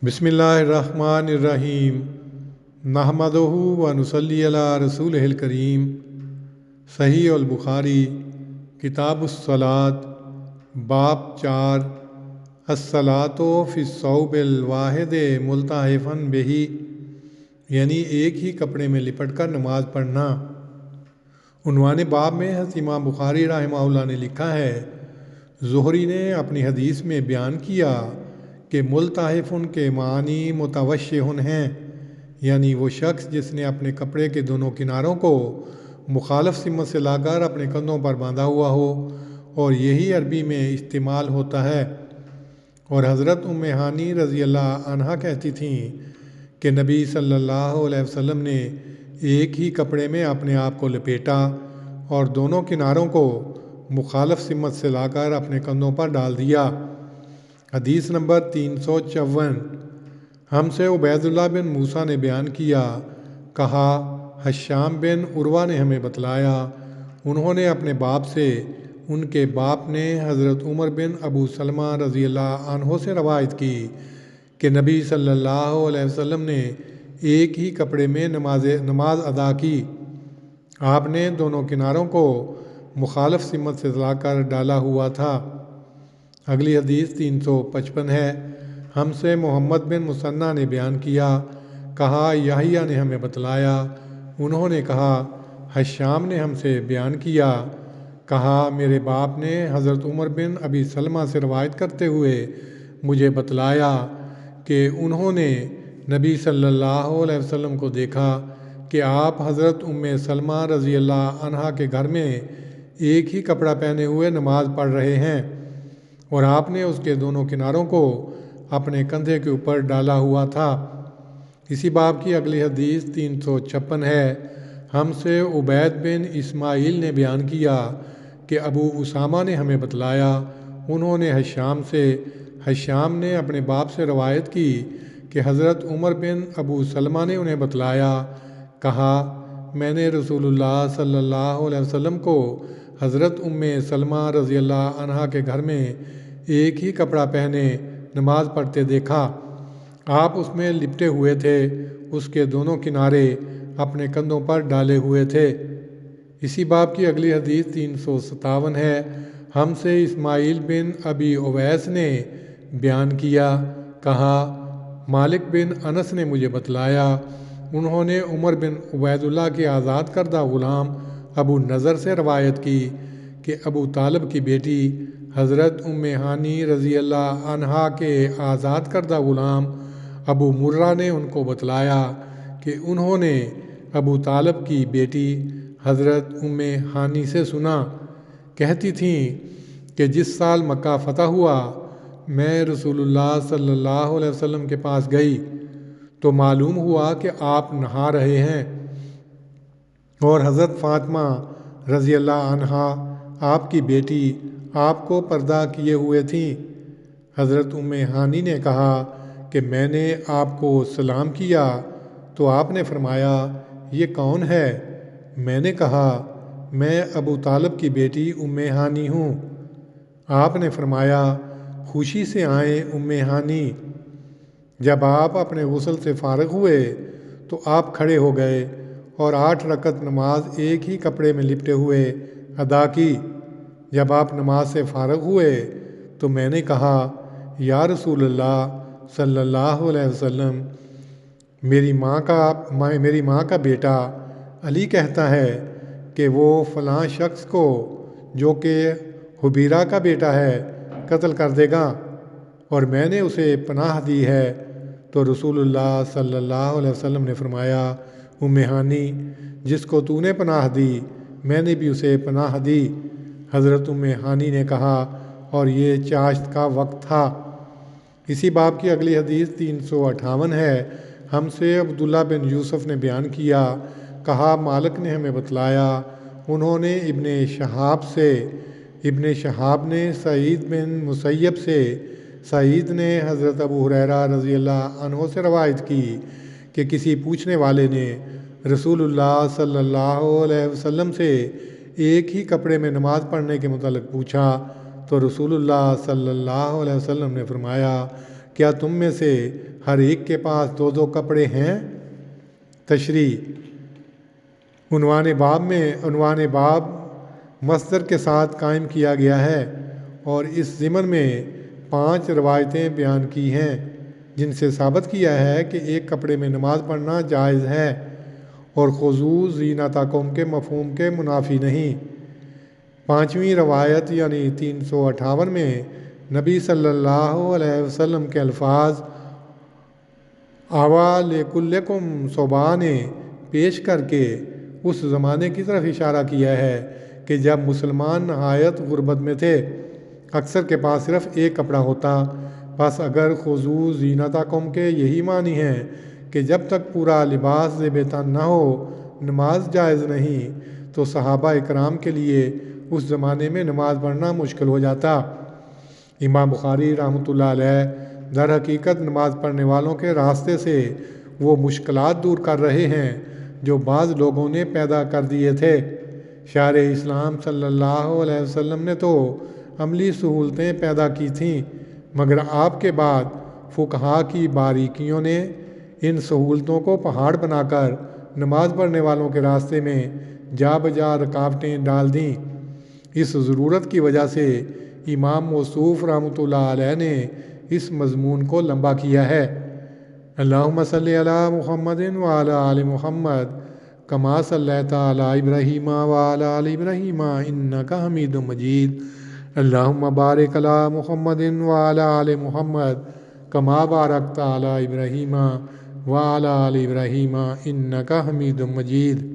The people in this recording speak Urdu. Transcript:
بسم اللہ الرحمن الرحیم نحمدہ و نصلی علی رسولہ الکریم۔ صحیح البخاری کتاب الصلاۃ باب 4 الصلاۃ فی الثوب الواحد ملتحفا بہ، یعنی ایک ہی کپڑے میں لپٹ کر نماز پڑھنا۔ عنوان باب میں حضرت امام بخاری رحمہ اللہ نے لکھا ہے، زہری نے اپنی حدیث میں بیان کیا کہ ملتحفن کے معنی متوشح ہیں، یعنی وہ شخص جس نے اپنے کپڑے کے دونوں کناروں کو مخالف سمت سے لا کر اپنے کندھوں پر باندھا ہوا ہو، اور یہی عربی میں استعمال ہوتا ہے۔ اور حضرت ام ہانی رضی اللہ عنہا کہتی تھیں کہ نبی صلی اللہ علیہ وسلم نے ایک ہی کپڑے میں اپنے آپ کو لپیٹا اور دونوں کناروں کو مخالف سمت سے لا کر اپنے کندھوں پر ڈال دیا۔ حدیث نمبر 354۔ ہم سے عبید اللہ بن موسیٰ نے بیان کیا، کہا ہشام بن عروہ نے ہمیں بتلایا، انہوں نے اپنے باپ سے، ان کے باپ نے حضرت عمر بن ابو سلمہ رضی اللہ عنہ سے روایت کی کہ نبی صلی اللہ علیہ وسلم نے ایک ہی کپڑے میں نماز ادا کی۔ آپ نے دونوں کناروں کو مخالف سمت سے لا کر ڈالا ہوا تھا۔ اگلی حدیث 355 ہے۔ ہم سے محمد بن مثنیٰ نے بیان کیا، کہا یحییٰ نے ہمیں بتلایا، انہوں نے کہا ہشام نے ہم سے بیان کیا، کہا میرے باپ نے حضرت عمر بن ابی سلمہ سے روایت کرتے ہوئے مجھے بتلایا کہ انہوں نے نبی صلی اللہ علیہ وسلم کو دیکھا کہ آپ حضرت ام سلمہ رضی اللہ عنہا کے گھر میں ایک ہی کپڑا پہنے ہوئے نماز پڑھ رہے ہیں، اور آپ نے اس کے دونوں کناروں کو اپنے کندھے کے اوپر ڈالا ہوا تھا۔ اسی باب کی اگلی حدیث 356 ہے۔ ہم سے عبید بن اسماعیل نے بیان کیا کہ ابو اسامہ نے ہمیں بتلایا، انہوں نے ہشام نے اپنے باپ سے روایت کی کہ حضرت عمر بن ابو سلمہ نے انہیں بتلایا، کہا میں نے رسول اللہ صلی اللہ علیہ وسلم کو حضرت ام سلمہ رضی اللہ عنہا کے گھر میں ایک ہی کپڑا پہنے نماز پڑھتے دیکھا، آپ اس میں لپٹے ہوئے تھے، اس کے دونوں کنارے اپنے کندھوں پر ڈالے ہوئے تھے۔ اسی باب کی اگلی حدیث 357 ہے۔ ہم سے اسماعیل بن ابی اویس نے بیان کیا، کہا مالک بن انس نے مجھے بتلایا، انہوں نے عمر بن عبید اللہ کے آزاد کردہ غلام ابو نضر سے روایت کی کہ ابو طالب کی بیٹی حضرت ام ہانی رضی اللہ عنہا کے آزاد کردہ غلام ابو مرہ نے ان کو بتلایا کہ انہوں نے ابو طالب کی بیٹی حضرت ام ہانی سے سنا، کہتی تھیں کہ جس سال مکہ فتح ہوا میں رسول اللہ صلی اللہ علیہ وسلم کے پاس گئی تو معلوم ہوا کہ آپ نہا رہے ہیں، اور حضرت فاطمہ رضی اللہ عنہا آپ کی بیٹی آپ کو پردہ کیے ہوئے تھیں۔ حضرت ام ہانی نے کہا کہ میں نے آپ کو سلام کیا تو آپ نے فرمایا یہ کون ہے؟ میں نے کہا میں ابو طالب کی بیٹی ام ہانی ہوں۔ آپ نے فرمایا خوشی سے آئیں ام ہانی۔ جب آپ اپنے غسل سے فارغ ہوئے تو آپ کھڑے ہو گئے اور 8 رکعت نماز ایک ہی کپڑے میں لپٹے ہوئے ادا کی۔ جب آپ نماز سے فارغ ہوئے تو میں نے کہا یا رسول اللہ صلی اللہ علیہ وسلم، میری ماں کا بیٹا علی کہتا ہے کہ وہ فلاں شخص کو جو کہ حبیرہ کا بیٹا ہے قتل کر دے گا، اور میں نے اسے پناہ دی ہے۔ تو رسول اللہ صلی اللہ علیہ وسلم نے فرمایا ام ہانی، جس کو تو نے پناہ دی میں نے بھی اسے پناہ دی۔ حضرت ام ہانی نے کہا اور یہ چاشت کا وقت تھا۔ اسی باب کی اگلی حدیث 358 ہے۔ ہم سے عبداللہ بن یوسف نے بیان کیا، کہا مالک نے ہمیں بتلایا، انہوں نے ابن شہاب نے سعید بن مسیب سے، سعید نے حضرت ابو ہریرہ رضی اللہ عنہ سے روایت کی کہ کسی پوچھنے والے نے رسول اللہ صلی اللہ علیہ وسلم سے ایک ہی کپڑے میں نماز پڑھنے کے متعلق پوچھا تو رسول اللہ صلی اللہ علیہ وسلم نے فرمایا کیا تم میں سے ہر ایک کے پاس 2 کپڑے ہیں؟ تشریح عنوان باب مصدر کے ساتھ قائم کیا گیا ہے اور اس ضمن میں 5 روایتیں بیان کی ہیں جن سے ثابت کیا ہے کہ ایک کپڑے میں نماز پڑھنا جائز ہے اور خضوع زینتکم کے مفہوم کے منافی نہیں۔ 5ویں روایت یعنی 358 میں نبی صلی اللہ علیہ وسلم کے الفاظ آوا لکلکم ثوبان پیش کر کے اس زمانے کی طرف اشارہ کیا ہے کہ جب مسلمان نہایت غربت میں تھے، اکثر کے پاس صرف ایک کپڑا ہوتا۔ بس اگر خضوع زینتکم کے یہی معنی ہیں کہ جب تک پورا لباس زیب تن نہ ہو نماز جائز نہیں، تو صحابہ اکرام کے لیے اس زمانے میں نماز پڑھنا مشکل ہو جاتا۔ امام بخاری رحمۃ اللہ علیہ در حقیقت نماز پڑھنے والوں کے راستے سے وہ مشکلات دور کر رہے ہیں جو بعض لوگوں نے پیدا کر دیے تھے۔ شارع اسلام صلی اللہ علیہ وسلم نے تو عملی سہولتیں پیدا کی تھیں، مگر آپ کے بعد فقہا کی باریکیوں نے ان سہولتوں کو پہاڑ بنا کر نماز پڑھنے والوں کے راستے میں جا بجا رکاوٹیں ڈال دیں۔ اس ضرورت کی وجہ سے امام موصوف رحمۃ اللہ علیہ نے اس مضمون کو لمبا کیا ہے۔ اللہم صلی علی محمد وعلی آل محمد کما صلیت علی ابراہیم وعلی آل ابراہیم انک حمید مجید۔ اللہم بارک علی محمد وعلی آل محمد کما بارکت علی ابراہیم وعلی آل ابراہیم انک حمید مجید۔